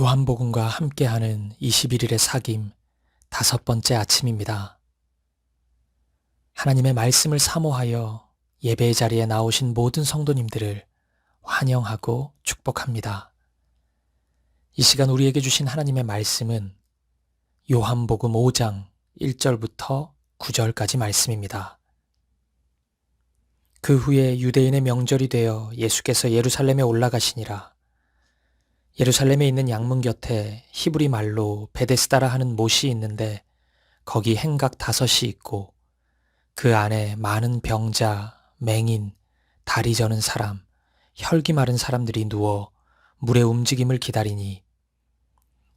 요한복음과 함께하는 21일의 사귐 5번째 아침입니다. 하나님의 말씀을 사모하여 예배의 자리에 나오신 모든 성도님들을 환영하고 축복합니다. 이 시간 우리에게 주신 하나님의 말씀은 요한복음 5장 1절부터 9절까지 말씀입니다. 그 후에 유대인의 명절이 되어 예수께서 예루살렘에 올라가시니라. 예루살렘에 있는 양문 곁에 히브리 말로 베데스다라 하는 못이 있는데 거기 행각 5이 있고 그 안에 많은 병자, 맹인, 다리 저는 사람, 혈기 마른 사람들이 누워 물의 움직임을 기다리니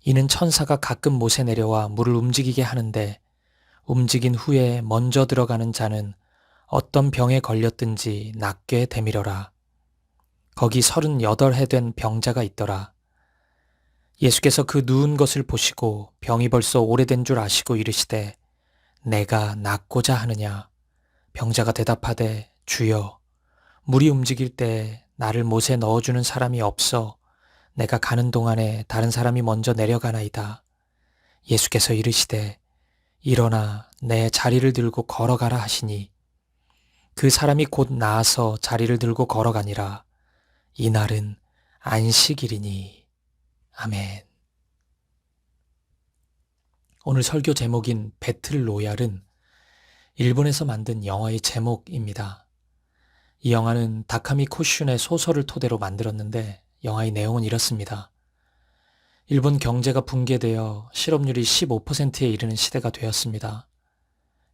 이는 천사가 가끔 못에 내려와 물을 움직이게 하는데 움직인 후에 먼저 들어가는 자는 어떤 병에 걸렸든지 낫게 되밀어라. 거기 38해 된 병자가 있더라. 예수께서 그 누운 것을 보시고 병이 벌써 오래된 줄 아시고 이르시되 내가 낫고자 하느냐. 병자가 대답하되 주여 물이 움직일 때 나를 못에 넣어주는 사람이 없어 내가 가는 동안에 다른 사람이 먼저 내려가나이다. 예수께서 이르시되 일어나 내 자리를 들고 걸어가라 하시니 그 사람이 곧 나아서 자리를 들고 걸어가니라. 이날은 안식일이니. 아멘. 오늘 설교 제목인 배틀 로얄은 일본에서 만든 영화의 제목입니다. 이 영화는 다카미 코슌의 소설을 토대로 만들었는데 영화의 내용은 이렇습니다. 일본 경제가 붕괴되어 실업률이 15%에 이르는 시대가 되었습니다.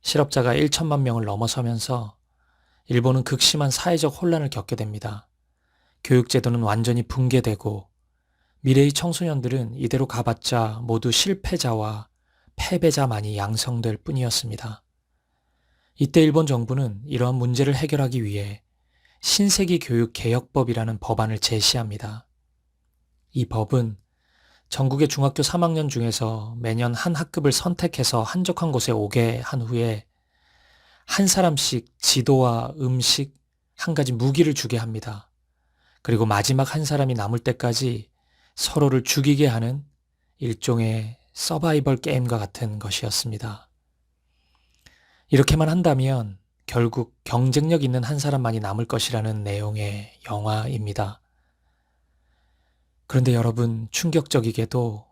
실업자가 1천만 명을 넘어서면서 일본은 극심한 사회적 혼란을 겪게 됩니다. 교육제도는 완전히 붕괴되고 미래의 청소년들은 이대로 가봤자 모두 실패자와 패배자만이 양성될 뿐이었습니다. 이때 일본 정부는 이러한 문제를 해결하기 위해 신세기 교육 개혁법이라는 법안을 제시합니다. 이 법은 전국의 중학교 3학년 중에서 매년 한 학급을 선택해서 한적한 곳에 오게 한 후에 한 사람씩 지도와 음식, 한 가지 무기를 주게 합니다. 그리고 마지막 한 사람이 남을 때까지 서로를 죽이게 하는 일종의 서바이벌 게임과 같은 것이었습니다. 이렇게만 한다면 결국 경쟁력 있는 한 사람만이 남을 것이라는 내용의 영화입니다. 그런데 여러분, 충격적이게도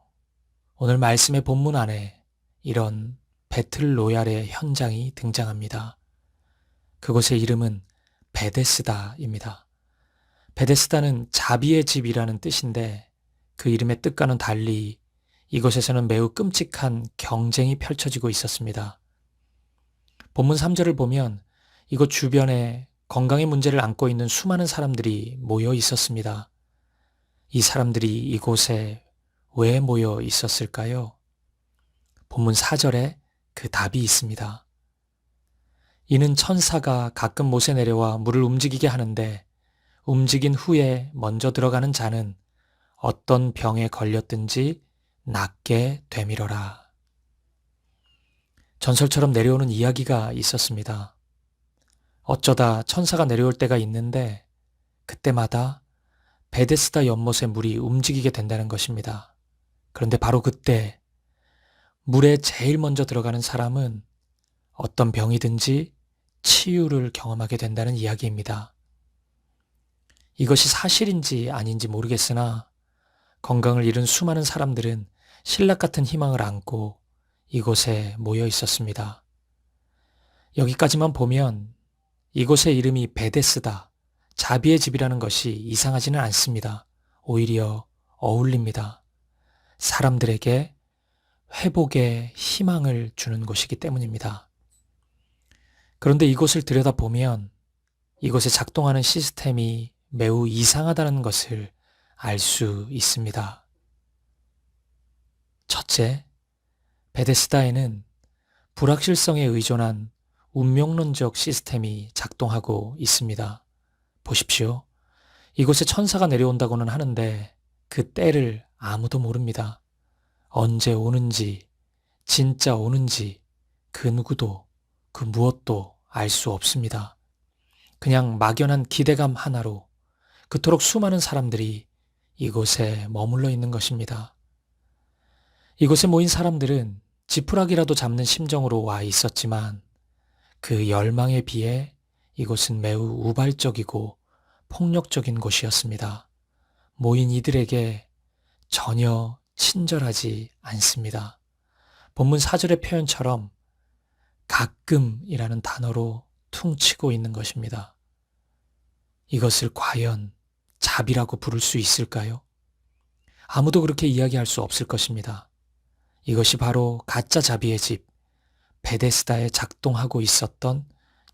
오늘 말씀의 본문 안에 이런 배틀 로얄의 현장이 등장합니다. 그곳의 이름은 베데스다입니다. 베데스다는 자비의 집이라는 뜻인데 그 이름의 뜻과는 달리 이곳에서는 매우 끔찍한 경쟁이 펼쳐지고 있었습니다. 본문 3절을 보면 이곳 주변에 건강의 문제를 안고 있는 수많은 사람들이 모여 있었습니다. 이 사람들이 이곳에 왜 모여 있었을까요? 본문 4절에 그 답이 있습니다. 이는 천사가 가끔 못에 내려와 물을 움직이게 하는데 움직인 후에 먼저 들어가는 자는 어떤 병에 걸렸든지 낫게 되밀어라. 전설처럼 내려오는 이야기가 있었습니다. 어쩌다 천사가 내려올 때가 있는데 그때마다 베데스다 연못의 물이 움직이게 된다는 것입니다. 그런데 바로 그때 물에 제일 먼저 들어가는 사람은 어떤 병이든지 치유를 경험하게 된다는 이야기입니다. 이것이 사실인지 아닌지 모르겠으나 건강을 잃은 수많은 사람들은 신락 같은 희망을 안고 이곳에 모여 있었습니다. 여기까지만 보면 이곳의 이름이 베데스다, 자비의 집이라는 것이 이상하지는 않습니다. 오히려 어울립니다. 사람들에게 회복의 희망을 주는 곳이기 때문입니다. 그런데 이곳을 들여다보면 이곳에 작동하는 시스템이 매우 이상하다는 것을 알 수 있습니다. 첫째, 베데스다에는 불확실성에 의존한 운명론적 시스템이 작동하고 있습니다. 보십시오. 이곳에 천사가 내려온다고는 하는데 그 때를 아무도 모릅니다. 언제 오는지, 진짜 오는지 그 누구도, 그 무엇도 알 수 없습니다. 그냥 막연한 기대감 하나로 그토록 수많은 사람들이 이곳에 머물러 있는 것입니다. 이곳에 모인 사람들은 지푸라기라도 잡는 심정으로 와 있었지만 그 열망에 비해 이곳은 매우 우발적이고 폭력적인 곳이었습니다. 모인 이들에게 전혀 친절하지 않습니다. 본문 4절의 표현처럼 가끔이라는 단어로 퉁치고 있는 것입니다. 이것을 과연 자비라고 부를 수 있을까요? 아무도 그렇게 이야기할 수 없을 것입니다. 이것이 바로 가짜 자비의 집, 베데스다에 작동하고 있었던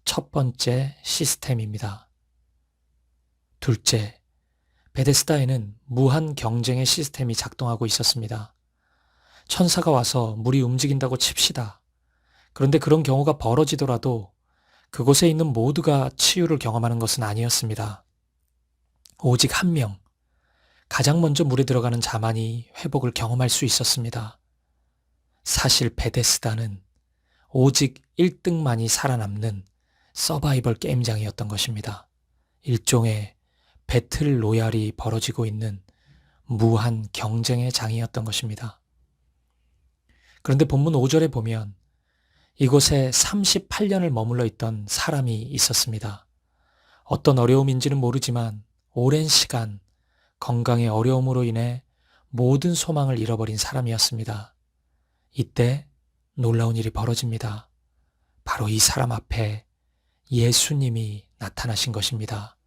첫 번째 시스템입니다. 둘째, 베데스다에는 무한 경쟁의 시스템이 작동하고 있었습니다. 천사가 와서 물이 움직인다고 칩시다. 그런데 그런 경우가 벌어지더라도 그곳에 있는 모두가 치유를 경험하는 것은 아니었습니다. 오직 한 명, 가장 먼저 물에 들어가는 자만이 회복을 경험할 수 있었습니다. 사실 베데스다는 오직 1등만이 살아남는 서바이벌 게임장이었던 것입니다. 일종의 배틀 로얄이 벌어지고 있는 무한 경쟁의 장이었던 것입니다. 그런데 본문 5절에 보면 이곳에 38년을 머물러 있던 사람이 있었습니다. 어떤 어려움인지는 모르지만 오랜 시간 건강의 어려움으로 인해 모든 소망을 잃어버린 사람이었습니다. 이때 놀라운 일이 벌어집니다. 바로 이 사람 앞에 예수님이 나타나신 것입니다.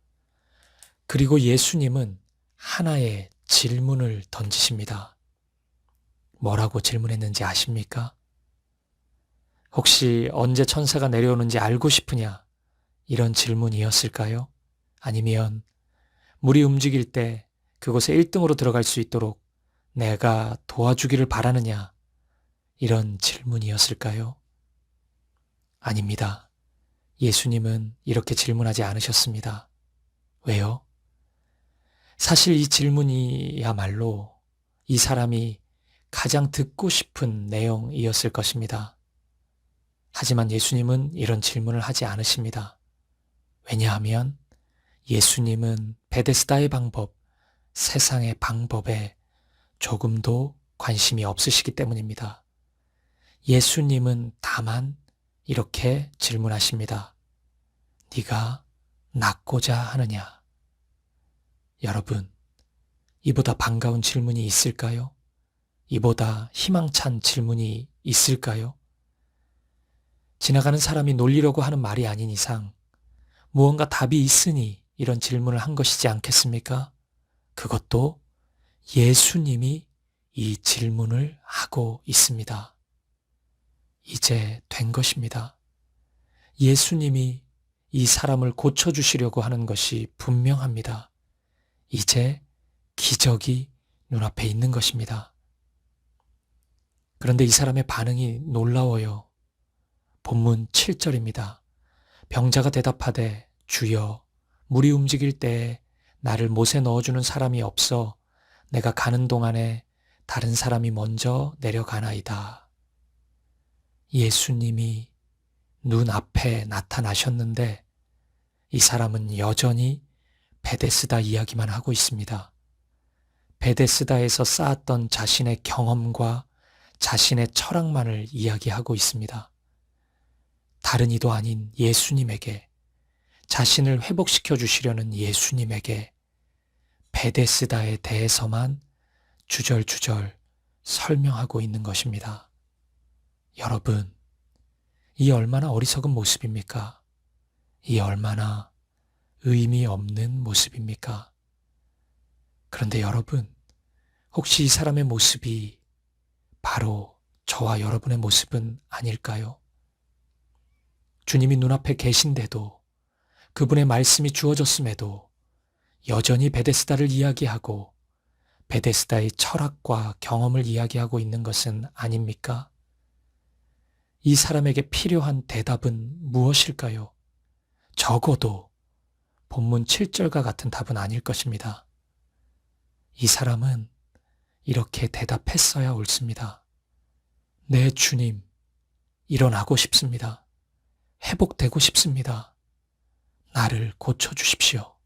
그리고 예수님은 하나의 질문을 던지십니다. 뭐라고 질문했는지 아십니까? 혹시 언제 천사가 내려오는지 알고 싶으냐? 이런 질문이었을까요? 아니면 물이 움직일 때 그곳에 1등으로 들어갈 수 있도록 내가 도와주기를 바라느냐? 이런 질문이었을까요? 아닙니다. 예수님은 이렇게 질문하지 않으셨습니다. 왜요? 사실 이 질문이야말로 이 사람이 가장 듣고 싶은 내용이었을 것입니다. 하지만 예수님은 이런 질문을 하지 않으십니다. 왜냐하면 예수님은 베데스다의 방법, 세상의 방법에 조금도 관심이 없으시기 때문입니다. 예수님은 다만 이렇게 질문하십니다. 네가 낫고자 하느냐? 여러분, 이보다 반가운 질문이 있을까요? 이보다 희망찬 질문이 있을까요? 지나가는 사람이 놀리려고 하는 말이 아닌 이상 무언가 답이 있으니 이런 질문을 한 것이지 않겠습니까? 그것도 예수님이 이 질문을 하고 있습니다. 이제 된 것입니다. 예수님이 이 사람을 고쳐주시려고 하는 것이 분명합니다. 이제 기적이 눈앞에 있는 것입니다. 그런데 이 사람의 반응이 놀라워요. 본문 7절입니다. 병자가 대답하되 주여 물이 움직일 때에 나를 못에 넣어주는 사람이 없어 내가 가는 동안에 다른 사람이 먼저 내려가나이다. 예수님이 눈앞에 나타나셨는데 이 사람은 여전히 베데스다 이야기만 하고 있습니다. 베데스다에서 쌓았던 자신의 경험과 자신의 철학만을 이야기하고 있습니다. 다른 이도 아닌 예수님에게, 자신을 회복시켜 주시려는 예수님에게 베데스다에 대해서만 주절주절 설명하고 있는 것입니다. 여러분, 이 얼마나 어리석은 모습입니까? 이 얼마나 의미 없는 모습입니까? 그런데 여러분, 혹시 이 사람의 모습이 바로 저와 여러분의 모습은 아닐까요? 주님이 눈앞에 계신데도, 그분의 말씀이 주어졌음에도 여전히 베데스다를 이야기하고 베데스다의 철학과 경험을 이야기하고 있는 것은 아닙니까? 이 사람에게 필요한 대답은 무엇일까요? 적어도 본문 7절과 같은 답은 아닐 것입니다. 이 사람은 이렇게 대답했어야 옳습니다. 네, 주님, 일어나고 싶습니다. 회복되고 싶습니다. 나를 고쳐주십시오.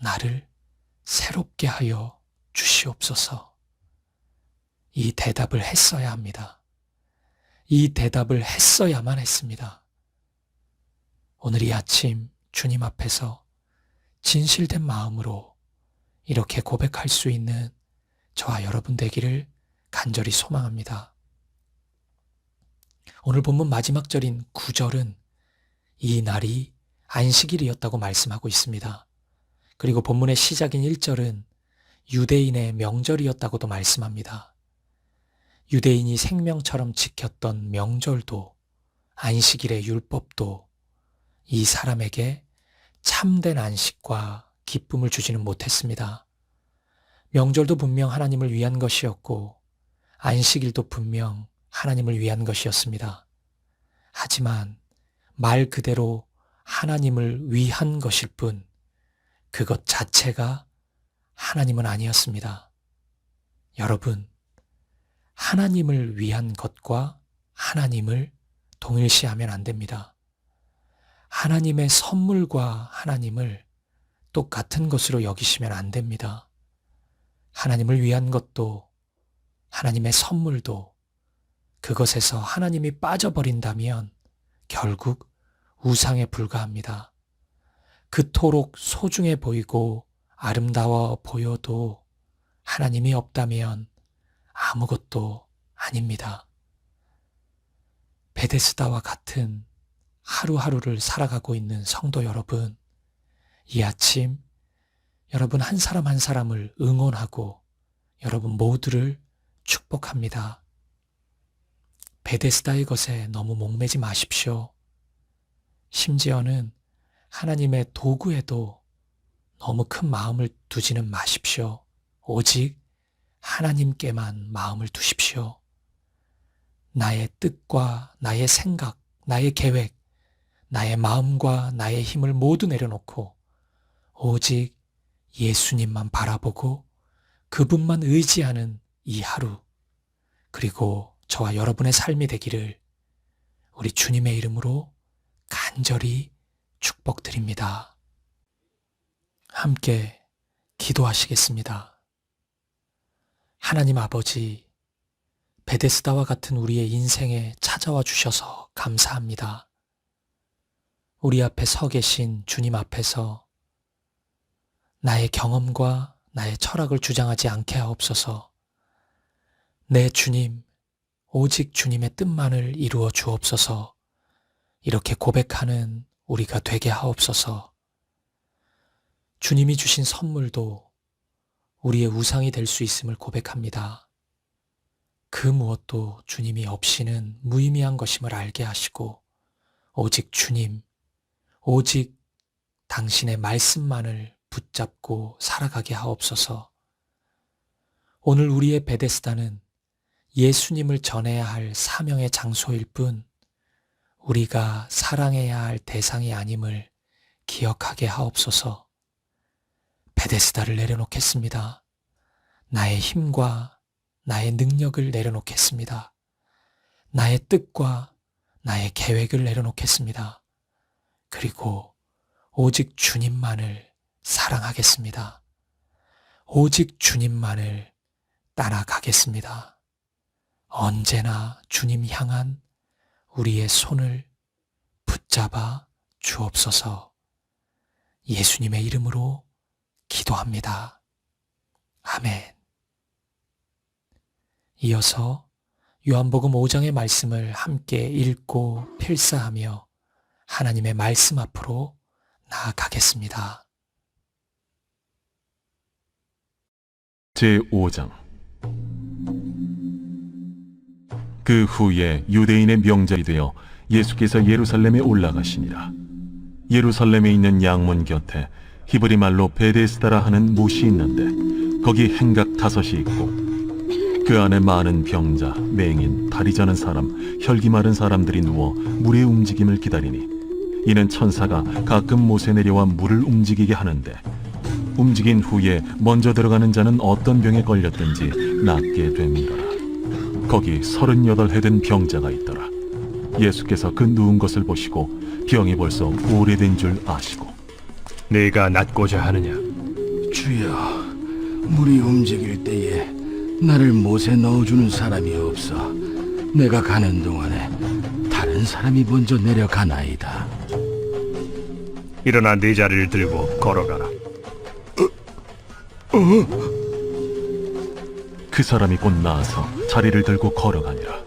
나를 새롭게 하여 주시옵소서. 이 대답을 했어야 합니다. 이 대답을 했어야만 했습니다. 오늘 이 아침 주님 앞에서 진실된 마음으로 이렇게 고백할 수 있는 저와 여러분 되기를 간절히 소망합니다. 오늘 본문 마지막 절인 9절은 이 날이 안식일이었다고 말씀하고 있습니다. 그리고 본문의 시작인 1절은 유대인의 명절이었다고도 말씀합니다. 유대인이 생명처럼 지켰던 명절도 안식일의 율법도 이 사람에게 참된 안식과 기쁨을 주지는 못했습니다. 명절도 분명 하나님을 위한 것이었고 안식일도 분명 하나님을 위한 것이었습니다. 하지만 말 그대로 하나님을 위한 것일 뿐 그것 자체가 하나님은 아니었습니다. 여러분, 하나님을 위한 것과 하나님을 동일시하면 안 됩니다. 하나님의 선물과 하나님을 똑같은 것으로 여기시면 안 됩니다. 하나님을 위한 것도 하나님의 선물도 그것에서 하나님이 빠져버린다면 결국 우상에 불과합니다. 그토록 소중해 보이고 아름다워 보여도 하나님이 없다면 아무것도 아닙니다. 베데스다와 같은 하루하루를 살아가고 있는 성도 여러분, 이 아침 여러분 한 사람 한 사람을 응원하고 여러분 모두를 축복합니다. 베데스다의 것에 너무 목매지 마십시오. 심지어는 하나님의 도구에도 너무 큰 마음을 두지는 마십시오. 오직 하나님께만 마음을 두십시오. 나의 뜻과 나의 생각, 나의 계획, 나의 마음과 나의 힘을 모두 내려놓고 오직 예수님만 바라보고 그분만 의지하는 이 하루, 그리고 저와 여러분의 삶이 되기를 우리 주님의 이름으로 간절히 축복드립니다. 함께 기도하시겠습니다. 하나님 아버지, 베데스다와 같은 우리의 인생에 찾아와 주셔서 감사합니다. 우리 앞에 서 계신 주님 앞에서 나의 경험과 나의 철학을 주장하지 않게 하옵소서. 내 주님, 오직 주님의 뜻만을 이루어 주옵소서. 이렇게 고백하는 우리가 되게 하옵소서. 주님이 주신 선물도 우리의 우상이 될 수 있음을 고백합니다. 그 무엇도 주님이 없이는 무의미한 것임을 알게 하시고 오직 주님, 오직 당신의 말씀만을 붙잡고 살아가게 하옵소서. 오늘 우리의 베데스다는 예수님을 전해야 할 사명의 장소일 뿐 우리가 사랑해야 할 대상이 아님을 기억하게 하옵소서. 베데스다를 내려놓겠습니다. 나의 힘과 나의 능력을 내려놓겠습니다. 나의 뜻과 나의 계획을 내려놓겠습니다. 그리고 오직 주님만을 사랑하겠습니다. 오직 주님만을 따라가겠습니다. 언제나 주님 향한 우리의 손을 붙잡아 주옵소서. 예수님의 이름으로 기도합니다. 아멘. 이어서 요한복음 5장의 말씀을 함께 읽고 필사하며 하나님의 말씀 앞으로 나아가겠습니다. 제5장. 그 후에 유대인의 명절이 되어 예수께서 예루살렘에 올라가시니라. 예루살렘에 있는 양문 곁에 히브리 말로 베데스다라 하는 못이 있는데 거기 행각 5이 있고 그 안에 많은 병자, 맹인, 다리 저는 사람, 혈기 마른 사람들이 누워 물의 움직임을 기다리니 이는 천사가 가끔 못에 내려와 물을 움직이게 하는데 움직인 후에 먼저 들어가는 자는 어떤 병에 걸렸든지 낫게 됨이라. 거기 38해 된 병자가 있더라. 예수께서 그 누운 것을 보시고 병이 벌써 오래된 줄 아시고 네가 낫고자 하느냐? 주여, 물이 움직일 때에 나를 못에 넣어주는 사람이 없어. 내가 가는 동안에 다른 사람이 먼저 내려가나이다. 일어나 네 자리를 들고 걸어가라. 그 사람이 곧 나아서 자리를 들고 걸어가니라.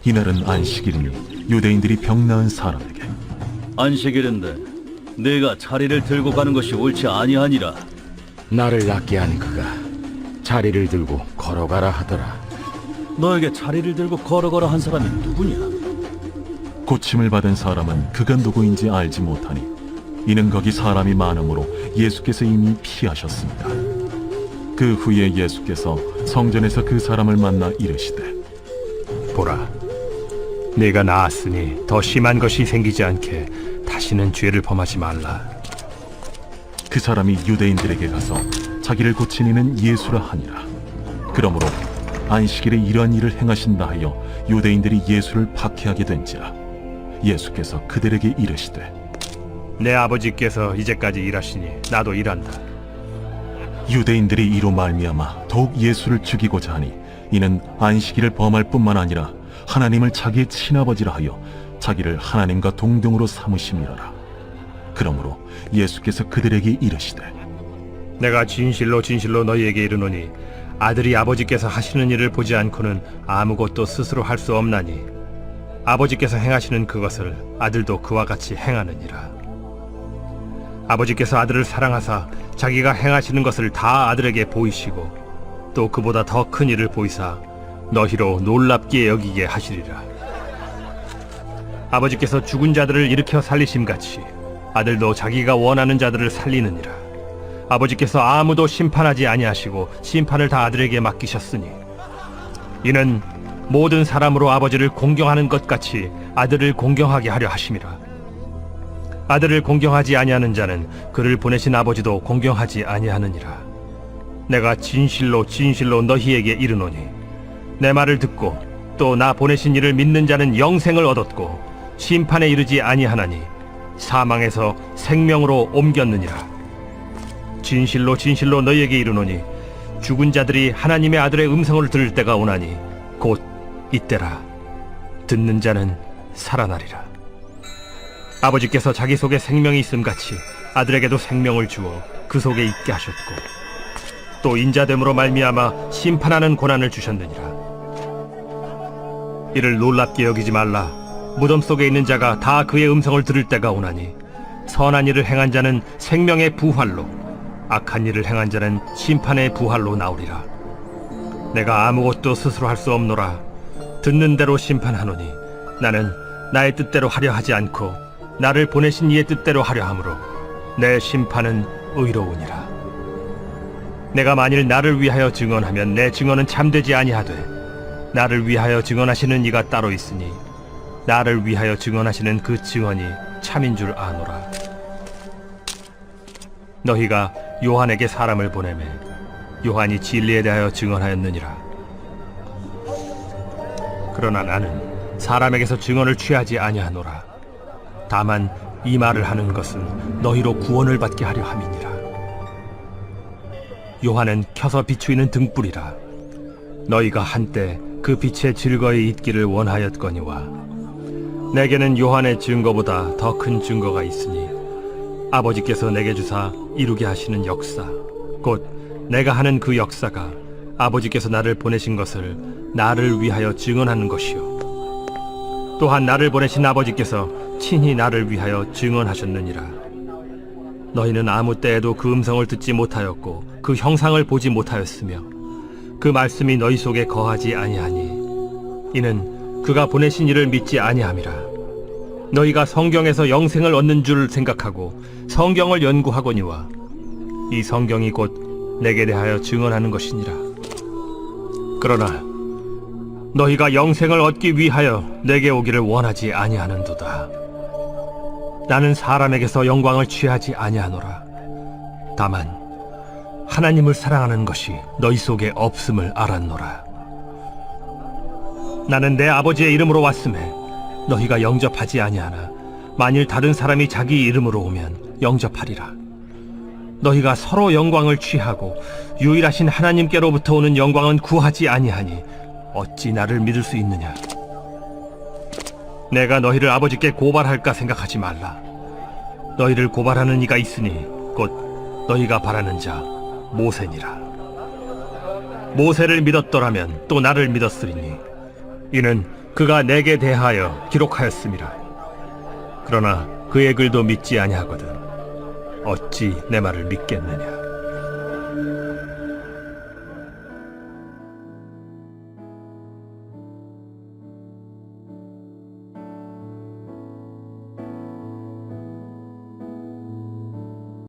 이날은 안식일이니 유대인들이 병 나은 사람에게 안식일인데 네가 자리를 들고 가는 것이 옳지 아니하니라. 나를 낫게 한 그가 자리를 들고 걸어가라 하더라. 너에게 자리를 들고 걸어가라 한 사람이 누구냐? 고침을 받은 사람은 그가 누구인지 알지 못하니 이는 거기 사람이 많으므로 예수께서 이미 피하셨습니다. 그 후에 예수께서 성전에서 그 사람을 만나 이르시되 보라, 네가 나았으니 더 심한 것이 생기지 않게 다시는 죄를 범하지 말라. 그 사람이 유대인들에게 가서 자기를 고친 이는 예수라 하니라. 그러므로 안식일에 이러한 일을 행하신다 하여 유대인들이 예수를 박해하게 된지라. 예수께서 그들에게 이르시되 내 아버지께서 이제까지 일하시니 나도 일한다. 유대인들이 이로 말미암아 더욱 예수를 죽이고자 하니 이는 안식일을 범할 뿐만 아니라 하나님을 자기의 친아버지라 하여 자기를 하나님과 동등으로 삼으심이라. 그러므로 예수께서 그들에게 이르시되 내가 진실로 진실로 너희에게 이르노니 아들이 아버지께서 하시는 일을 보지 않고는 아무것도 스스로 할 수 없나니 아버지께서 행하시는 그것을 아들도 그와 같이 행하느니라. 아버지께서 아들을 사랑하사 자기가 행하시는 것을 다 아들에게 보이시고 또 그보다 더 큰 일을 보이사 너희로 놀랍게 여기게 하시리라. 아버지께서 죽은 자들을 일으켜 살리심같이 아들도 자기가 원하는 자들을 살리느니라. 아버지께서 아무도 심판하지 아니하시고 심판을 다 아들에게 맡기셨으니 이는 모든 사람으로 아버지를 공경하는 것 같이 아들을 공경하게 하려 하심이라. 아들을 공경하지 아니하는 자는 그를 보내신 아버지도 공경하지 아니하느니라. 내가 진실로 진실로 너희에게 이르노니 내 말을 듣고 또 나 보내신 이를 믿는 자는 영생을 얻었고 심판에 이르지 아니하나니 사망에서 생명으로 옮겼느니라. 진실로 진실로 너희에게 이르노니 죽은 자들이 하나님의 아들의 음성을 들을 때가 오나니 곧 이때라. 듣는 자는 살아나리라. 아버지께서 자기 속에 생명이 있음같이 아들에게도 생명을 주어 그 속에 있게 하셨고 또 인자됨으로 말미암아 심판하는 고난을 주셨느니라. 이를 놀랍게 여기지 말라. 무덤 속에 있는 자가 다 그의 음성을 들을 때가 오나니 선한 일을 행한 자는 생명의 부활로 악한 일을 행한 자는 심판의 부활로 나오리라. 내가 아무것도 스스로 할 수 없노라. 듣는 대로 심판하노니 나는 나의 뜻대로 하려 하지 않고 나를 보내신 이의 뜻대로 하려 함으로 내 심판은 의로우니라. 내가 만일 나를 위하여 증언하면 내 증언은 참되지 아니하되 나를 위하여 증언하시는 이가 따로 있으니 나를 위하여 증언하시는 그 증언이 참인 줄 아노라. 너희가 요한에게 사람을 보내매 요한이 진리에 대하여 증언하였느니라. 그러나 나는 사람에게서 증언을 취하지 아니하노라. 다만 이 말을 하는 것은 너희로 구원을 받게 하려 함이니라. 요한은 켜서 비추이는 등불이라. 너희가 한때 그 빛에 즐거이 있기를 원하였거니와 내게는 요한의 증거보다 더 큰 증거가 있으니 아버지께서 내게 주사 이루게 하시는 역사 곧 내가 하는 그 역사가 아버지께서 나를 보내신 것을 나를 위하여 증언하는 것이요 또한 나를 보내신 아버지께서 친히 나를 위하여 증언하셨느니라. 너희는 아무 때에도 그 음성을 듣지 못하였고 그 형상을 보지 못하였으며 그 말씀이 너희 속에 거하지 아니하니 이는 그가 보내신 이를 믿지 아니함이라. 너희가 성경에서 영생을 얻는 줄 생각하고 성경을 연구하거니와 이 성경이 곧 내게 대하여 증언하는 것이니라. 그러나 너희가 영생을 얻기 위하여 내게 오기를 원하지 아니하는도다. 나는 사람에게서 영광을 취하지 아니하노라. 다만 하나님을 사랑하는 것이 너희 속에 없음을 알았노라. 나는 내 아버지의 이름으로 왔음에 너희가 영접하지 아니하나 만일 다른 사람이 자기 이름으로 오면 영접하리라. 너희는 내 이름으로 오지 아니하고 내 아버지의 이름으로 오면 영접하리라. 너희는 내 이름으로 오지 아니하나 만일 다른 사람이 자기 이름으로 오면 영접하리라. 너희는 내 이름으로 오지 아니하나 만일 다른 사람이 자기 이름으로 오면 영접하리라. 너희가 서로 영광을 취하고 유일하신 하나님께로부터 오는 영광은 구하지 아니하니 어찌 나를 믿을 수 있느냐? 내가 너희를 아버지께 고발할까 생각하지 말라. 너희를 고발하는 이가 있으니 곧 너희가 바라는 자 모세니라. 모세를 믿었더라면 또 나를 믿었으리니 이는 그가 내게 대하여 기록하였음이라. 그러나 그의 글도 믿지 아니하거든 어찌 내 말을 믿겠느냐?